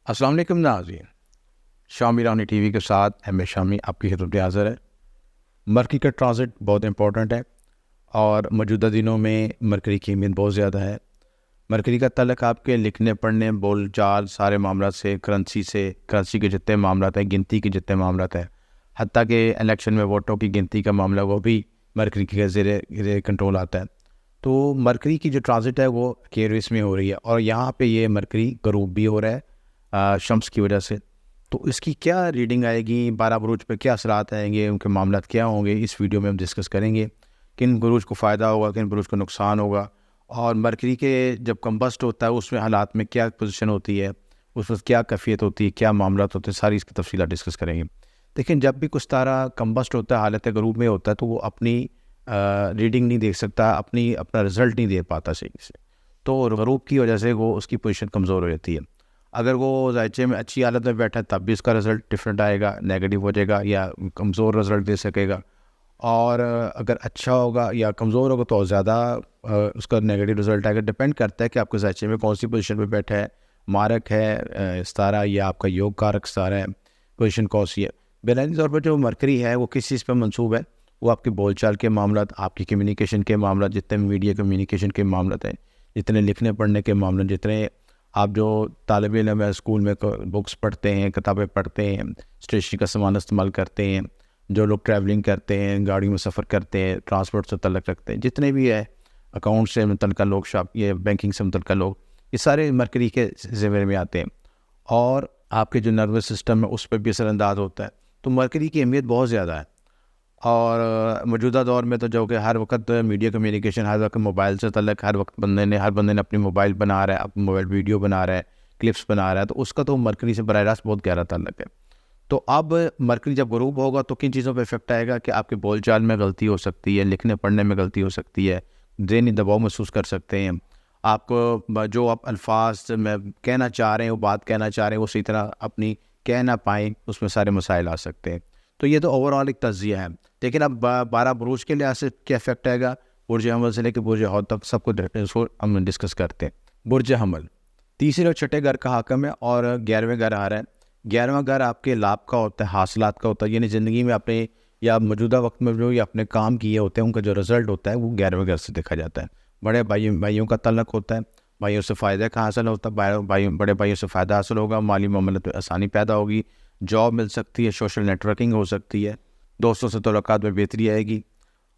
السلام علیکم ناظرین، شامی رانی ٹی وی کے ساتھ ایم اے شامی آپ کی خدمت میں حاضر ہے۔ مرکری کا ٹرانزٹ بہت امپورٹنٹ ہے اور موجودہ دنوں میں مرکری کی اہمیت بہت زیادہ ہے۔ مرکری کا تعلق آپ کے لکھنے پڑھنے بول چال سارے معاملات سے، کرنسی کے جتنے معاملات ہیں، گنتی کے جتنے معاملات ہیں، حتیٰ کہ الیکشن میں ووٹوں کی گنتی کا معاملہ وہ بھی مرکری کے زیر کنٹرول آتا ہے۔ تو مرکری کی جو ٹرانزٹ ہے وہ ایکویریس میں ہو رہی ہے اور یہاں پہ یہ مرکری غروب بھی ہو رہا ہے شمس کی وجہ سے۔ تو اس کی کیا ریڈنگ آئے گی، 12 بروج پہ کیا اثرات آئیں گے، ان کے معاملات کیا ہوں گے، اس ویڈیو میں ہم ڈسکس کریں گے۔ کن بروج کو فائدہ ہوگا، کن بروج کو نقصان ہوگا، اور مرکری کے جب کمبسٹ ہوتا ہے اس میں حالات میں کیا پوزیشن ہوتی ہے، اس وقت کیا کیفیت ہوتی ہے، کیا معاملات ہوتے ہیں، ساری اس کی تفصیلات ڈسکس کریں گے۔ لیکن جب بھی کچھ تارہ کمبسٹ ہوتا ہے، حالت غروب میں ہوتا ہے، تو وہ اپنی ریڈنگ نہیں دیکھ سکتا، اپنا رزلٹ نہیں دے پاتا صحیح سے، تو غروب کی وجہ سے وہ اس کی پوزیشن کمزور ہو جاتی ہے۔ اگر وہ ذائچے میں اچھی حالت میں بیٹھا ہے تب بھی اس کا رزلٹ ڈفرینٹ آئے گا، نیگیٹو ہو جائے گا یا کمزور رزلٹ دے سکے گا، اور اگر اچھا ہوگا یا کمزور ہوگا تو زیادہ اس کا نیگیٹو رزلٹ آئے گا۔ ڈپینڈ کرتا ہے کہ آپ کے ذائچے میں کون سی پوزیشن پہ بیٹھا ہے، مارک ہے ستارہ یا آپ کا یوگ کارک ستارہ ہے، پوزیشن کون سی ہے۔ بنیادی طور پر جو مرکری ہے وہ کس چیز پہ منصوب ہے، وہ آپ کے بول چال کے معاملات، آپ کی کمیونیکیشن کے معاملات، جتنے میڈیا کمیونیکیشن کے معاملات ہیں، جتنے لکھنے پڑھنے کے معاملات، جتنے آپ جو طالب علم ہے اسکول میں بکس پڑھتے ہیں، کتابیں پڑھتے ہیں، اسٹیشنری کا سامان استعمال کرتے ہیں، جو لوگ ٹریولنگ کرتے ہیں، گاڑیوں میں سفر کرتے ہیں، ٹرانسپورٹ سے تعلق رکھتے ہیں، جتنے بھی ہے اکاؤنٹ سے متعلقہ لوگ، یہ بینکنگ سے متعلقہ لوگ، یہ سارے مرکری کے ذمے میں آتے ہیں، اور آپ کے جو نروس سسٹم ہے اس پہ بھی اثر انداز ہوتا ہے۔ تو مرکری کی اہمیت بہت زیادہ ہے، اور موجودہ دور میں تو جو کہ ہر وقت میڈیا کمیونیکیشن، ہر وقت موبائل سے تعلق، ہر بندے نے اپنی موبائل بنا رہا ہے، اپنی موبائل ویڈیو بنا رہا ہے، کلپس بنا رہا ہے، تو اس کا تو مرکری سے براہ راست بہت گہرا تعلق ہے۔ تو اب مرکری جب غروب ہوگا تو کن چیزوں پہ افیکٹ آئے گا کہ آپ کے بول چال میں غلطی ہو سکتی ہے، لکھنے پڑھنے میں غلطی ہو سکتی ہے، ذہنی دباؤ محسوس کر سکتے ہیں، آپ کو جو آپ الفاظ میں کہنا چاہ رہے ہیں، وہ بات کہنا چاہ رہے ہیں، وہ صحیح طرح اپنی کہہ نہ پائیں، اس میں سارے مسائل آ سکتے ہیں۔ تو یہ تو اوور آل ایک تجزیہ ہے، لیکن اب 12 بروج کے لحاظ سے کیا افیکٹ آئے گا، برج حمل سے لے کے برج حوت تک سب کو ہم ڈسکس کرتے ہیں۔ برج حمل تیسرے اور چھٹے گھر کا حاکم ہے اور 11ویں گھر آ رہا ہے۔ 11واں گھر آپ کے لابھ کا ہوتا ہے، حاصلات کا ہوتا ہے، یعنی زندگی میں اپنے یا موجودہ وقت میں جو یا اپنے کام کیے ہوتے ہیں ان کا جو رزلٹ ہوتا ہے وہ 11ویں گھر سے دیکھا جاتا ہے۔ بڑے بھائیوں کا تعلق ہوتا ہے، بھائیوں سے فائدہ کا حاصل ہوتا ہے، بڑے بھائیوں سے فائدہ حاصل ہوگا، مالی معاملات میں آسانی پیدا ہوگی، جاب مل سکتی ہے، سوشل نیٹورکنگ ہو سکتی ہے، دوستوں سے تعلقات میں بہتری آئے گی،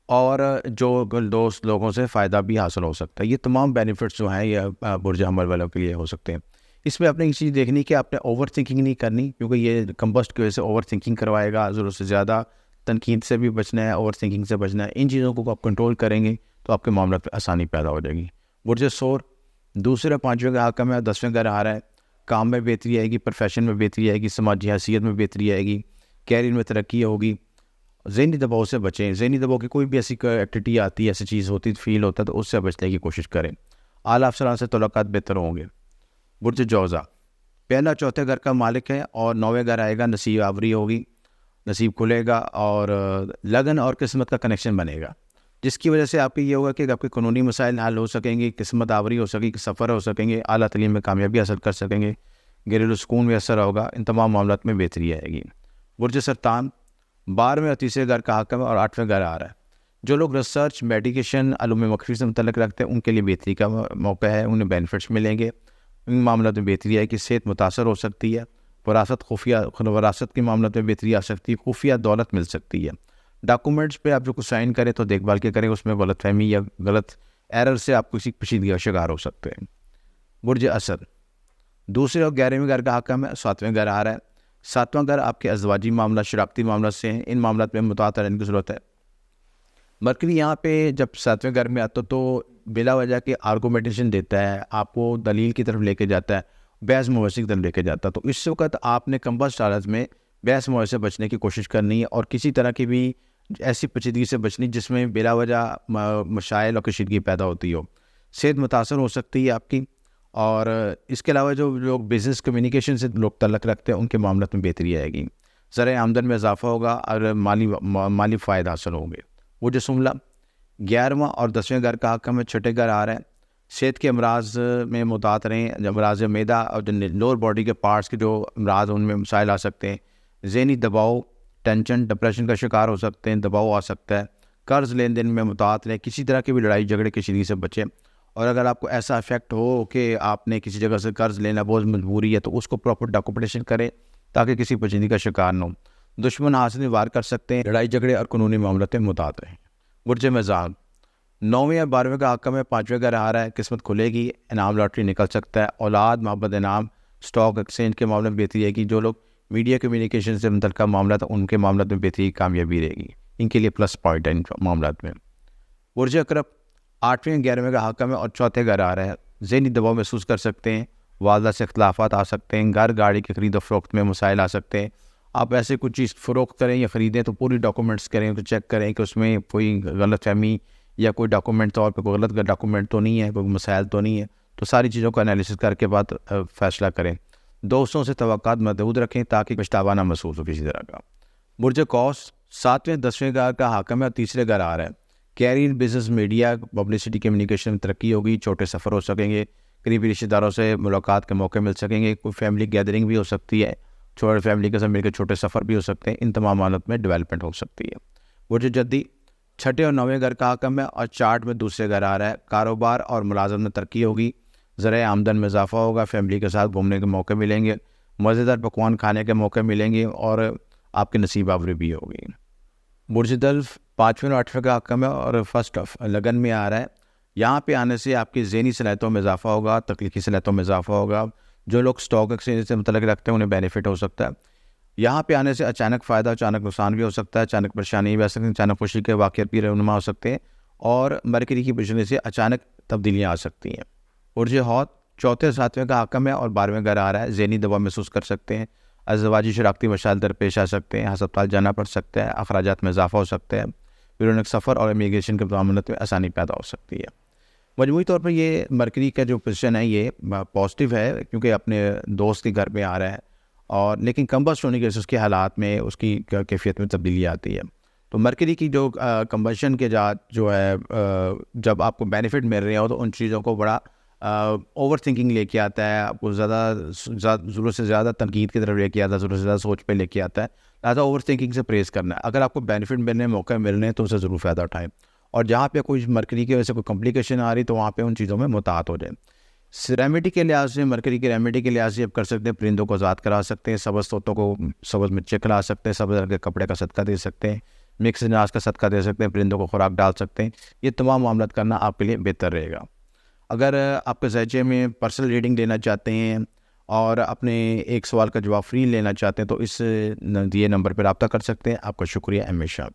اور جو دوست لوگوں سے فائدہ بھی حاصل ہو سکتا ہے۔ یہ تمام بینیفٹس جو ہیں یہ برج حمل والوں کے لیے ہو سکتے ہیں۔ اس میں اپنے ایک چیز دیکھنی کہ آپ نے اوور تھنکنگ نہیں کرنی، کیونکہ یہ کمبسٹ کی وجہ سے اوور تھنکنگ کروائے گا، ضرورت سے زیادہ تنقید سے بھی بچنا ہے، اوور تھنکنگ سے بچنا ہے۔ ان چیزوں کو آپ کنٹرول کریں گے تو آپ کے معاملات پہ آسانی پیدا ہو جائے گی۔ برج سور دوسرے اور 5ویں کا حاکم ہے، 10ویں گھر آ رہا ہے، کام میں بہتری آئے گی، پروفیشن میں بہتری آئے گی، سماجی حیثیت میں بہتری آئے گی، کیریئر میں ترقی ہوگی۔ ذہنی دباؤ سے بچیں، ذہنی دباؤ کی کوئی بھی ایسی ایکٹیویٹی آتی ہے، ایسی چیز ہوتی فیل ہوتا ہے تو اس سے بچنے کی کوشش کریں۔ اعلیٰ افسران سے تعلقات بہتر ہوں گے۔ برج جوزا پہلا چوتھے گھر کا مالک ہے اور 9ویں گھر آئے گا، نصیب آوری ہوگی، نصیب کھلے گا اور لگن اور قسمت کا کنیکشن بنے گا، جس کی وجہ سے آپ کی یہ ہوگا کہ آپ کے قانونی مسائل حل ہو سکیں گے، قسمت آوری ہو سکے گی، سفر ہو سکیں گے، اعلیٰ تعلیم میں کامیابی حاصل کر سکیں گے، گھریلو سکون میں اثر ہوگا، ان تمام معاملات میں بہتری آئے گی۔ برج سرطان 12ویں اور تیسرے گھر کا حاکم ہے اور 8ویں گھر آ رہا ہے۔ جو لوگ ریسرچ، میڈیکیشن، علوم مخفی سے متعلق رکھتے ہیں ان کے لیے بہتری کا موقع ہے، انہیں بینیفٹس ملیں گے، ان معاملات میں بہتری ہے کہ صحت متاثر ہو سکتی ہے، وراثت کے معاملات میں بہتری آ سکتی ہے، خفیہ دولت مل سکتی ہے۔ ڈاکومنٹس پہ آپ جو کچھ سائن کریں تو دیکھ بھال کے کریں، اس میں غلط فہمی یا غلط ایرر سے آپ کسی پیچیدگی کا شکار ہو سکتے ہیں۔ برج اسد دوسرے اور 11ویں گھر کا حاکم ہے، 7ویں گھر آ رہا ہے۔ 7واں گھر آپ کے ازدواجی معاملات، شراکتی معاملات سے ہیں، ان معاملات میں مطاعت رہنے کی ضرورت ہے۔ مرکری یہاں پہ جب 7ویں گھر میں آتا تو بلا وجہ کے آرگومنٹیشن دیتا ہے، آپ کو دلیل کی طرف لے کے جاتا ہے، بحث مباحثے کی طرف لے کے جاتا ہے، تو اس وقت آپ نے کمبسٹ حالت میں بحث مباحثے سے بچنے کی کوشش کرنی ہے، اور کسی طرح کی بھی ایسی پیچیدگی سے بچنی جس میں بلا وجہ مشائل اور کشیدگی پیدا ہوتی ہو۔ صحت متاثر ہو سکتی ہے آپ کی، اور اس کے علاوہ جو لوگ بزنس کمیونیکیشن سے لوگ تعلق رکھتے ہیں ان کے معاملات میں بہتری آئے گی، ذرائع آمدن میں اضافہ ہوگا اور مالی فائدہ حاصل ہوں گے۔ وہ جو سملہ 11واں اور 10ویں گھر کا حاکم ہے، چھٹے گھر آ رہا ہے، صحت کے امراض میں محتاط رہیں، امراض معدہ اور جو لوور باڈی کے پارٹس کے جو امراض ان میں مسائل آ سکتے ہیں، ذہنی دباؤ، ٹینشن، ڈپریشن کا شکار ہو سکتے ہیں، دباؤ آ سکتا ہے، قرض لین دین میں محتاط رہیں، کسی طرح کی بھی لڑائی جھگڑے کی شریر سے بچیں، اور اگر آپ کو ایسا افیکٹ ہو کہ آپ نے کسی جگہ سے قرض لینا بہت مجبوری ہے تو اس کو پراپر ڈاکومنٹیشن کریں تاکہ کسی پیچیدگی کا شکار نہ ہو۔ دشمن ہاتھ سے وار کر سکتے ہیں، لڑائی جھگڑے اور قانونی معاملات میں محتاط رہیں۔ برج میزان 9ویں یا 12ویں کا حکم ہے، 5ویں کا رہا ہے، قسمت کھلے گی، انعام لاٹری نکل سکتا ہے، اولاد، محبت، انعام، اسٹاک ایکسچینج کے معاملے میں بہتری رہے گی، جو لوگ میڈیا کمیونیکیشن سے متعلقہ معاملات ان کے معاملات میں بہتری کامیابی رہے گی، ان کے لیے پلس پوائنٹ ہے ان معاملات میں۔ برج اکرب 8ویں 11ویں کا حکم ہے اور چوتھے گھر آ رہا ہے، ذہنی دباؤ محسوس کر سکتے ہیں، والدہ سے اختلافات آ سکتے ہیں، گھر گاڑی کی خرید و فروخت میں مسائل آ سکتے ہیں، آپ ایسے کچھ چیز فروخت کریں یا خریدیں تو پوری ڈاکومنٹس کریں، تو چیک کریں کہ اس میں کوئی غلط فہمی یا کوئی ڈاکومنٹ طور پہ کوئی غلط ڈاکومنٹ تو نہیں ہے، کوئی مسائل تو نہیں ہے، تو ساری چیزوں کا انالیسس کر کے بعد فیصلہ کریں۔ دوستوں سے توقعات محدود رکھیں تاکہ پچھتاوا نہ محسوس ہو کسی طرح کا۔ برج قوس 7ویں 10ویں گھر کا حاکم ہے اور تیسرے گھر آ رہا ہے، career, business, media, publicity, communication میں ترقی ہوگی، چھوٹے سفر ہو سکیں گے، قریبی رشتہ داروں سے ملاقات کے موقع مل سکیں گے، کوئی فیملی گیدرنگ بھی ہو سکتی ہے، چھوٹے فیملی کے ساتھ مل کے چھوٹے سفر بھی ہو سکتے ہیں، ان تمام معاملات میں ڈیولپمنٹ ہو سکتی ہے۔ برج جدی 6 اور 9ویں گھر کا حکم ہے اور چارٹ میں دوسرے گھر آ رہا ہے، کاروبار اور ملازمت میں ترقی ہوگی، ذرائع آمدن میں اضافہ ہوگا، فیملی کے ساتھ گھومنے کے موقع ملیں گے، مزیدار پکوان کھانے کے موقع ملیں گے اور آپ کے نصیب آوری بھی ہوگی۔ برج دلف 5ویں اور 8ویں کا حکم ہے اور فرسٹ لگن میں آ رہا ہے، یہاں پہ آنے سے آپ کی ذہنی صلاحیتوں میں اضافہ ہوگا، تخلیقی صلاحیتوں میں اضافہ ہوگا، جو لوگ اسٹاک ایکسچینج سے متعلق رکھتے ہیں انہیں بینیفٹ ہو سکتا ہے، یہاں پہ آنے سے اچانک فائدہ، اچانک نقصان بھی ہو سکتا ہے، اچانک پریشانی بھی آ سکتی ہے، اچانک خوشی کے واقعات بھی رونما ہو سکتے ہیں اور مرکری کی پوزیشن سے اچانک تبدیلیاں آ سکتی ہیں۔ برج حوت 4 اور 7ویں کا حکم ہے اور 12ویں گھر آ رہا ہے، ذہنی دباؤ محسوس کر سکتے ہیں، ازدواجی شراکتی مسائل درپیش آ سکتے ہیں، ہسپتال جانا پڑ سکتا ہے، اخراجات میں اضافہ ہو سکتا ہے، بیرونی سفر اور امیگریشن کے معاملات میں آسانی پیدا ہو سکتی ہے۔ مجموعی طور پر یہ مرکری کا جو پوزیشن ہے یہ پازیٹیو ہے کیونکہ اپنے دوست کے گھر میں آ رہا ہے، اور لیکن کمبسٹ ہونے کی وجہ سے اس کے حالات میں، اس کی کیفیت میں تبدیلی آتی ہے۔ تو مرکری کی جو کمبشن کے جو ہے جب آپ کو بینیفٹ مل رہے ہو تو ان چیزوں کو بڑا اوور تھنکنگ لے کے آتا ہے، آپ کو زیادہ ضرورت سے زیادہ تنقید کی طرف لے کے آتا ہے، ضرورت سے زیادہ سوچ پہ لے کے آتا ہے، لہٰذا اوور تھنکنگ سے پریز کرنا ہے۔ اگر آپ کو بینیفٹ ملنے، موقع مل رہے ہیں تو اسے ضرور فائدہ اٹھائیں، اور جہاں پہ کوئی مرکری کی وجہ سے کوئی کمپلیکیشن آ رہی تو وہاں پہ ان چیزوں میں محتاط ہو جائیں۔ ریمیڈی کے لحاظ سے، مرکری کی ریمیڈی کے لحاظ سے آپ کر سکتے ہیں، پرندوں کو آزاد کرا سکتے ہیں، سبز طوطوں کو سبز مرچیں کھلا سکتے ہیں، سبز رنگ کے کپڑے کا صدقہ دے سکتے ہیں، مکس اناج کا صدقہ دے سکتے ہیں، پرندوں کو خوراک ڈال سکتے ہیں، یہ تمام معاملات کرنا آپ کے لیے بہتر رہے گا۔ اگر آپ کے ذہچے میں پرسنل ریڈنگ لینا چاہتے ہیں اور اپنے ایک سوال کا جواب فری لینا چاہتے ہیں تو اس دیے نمبر پر رابطہ کر سکتے ہیں۔ آپ کا شکریہ، ایم اے شاہ۔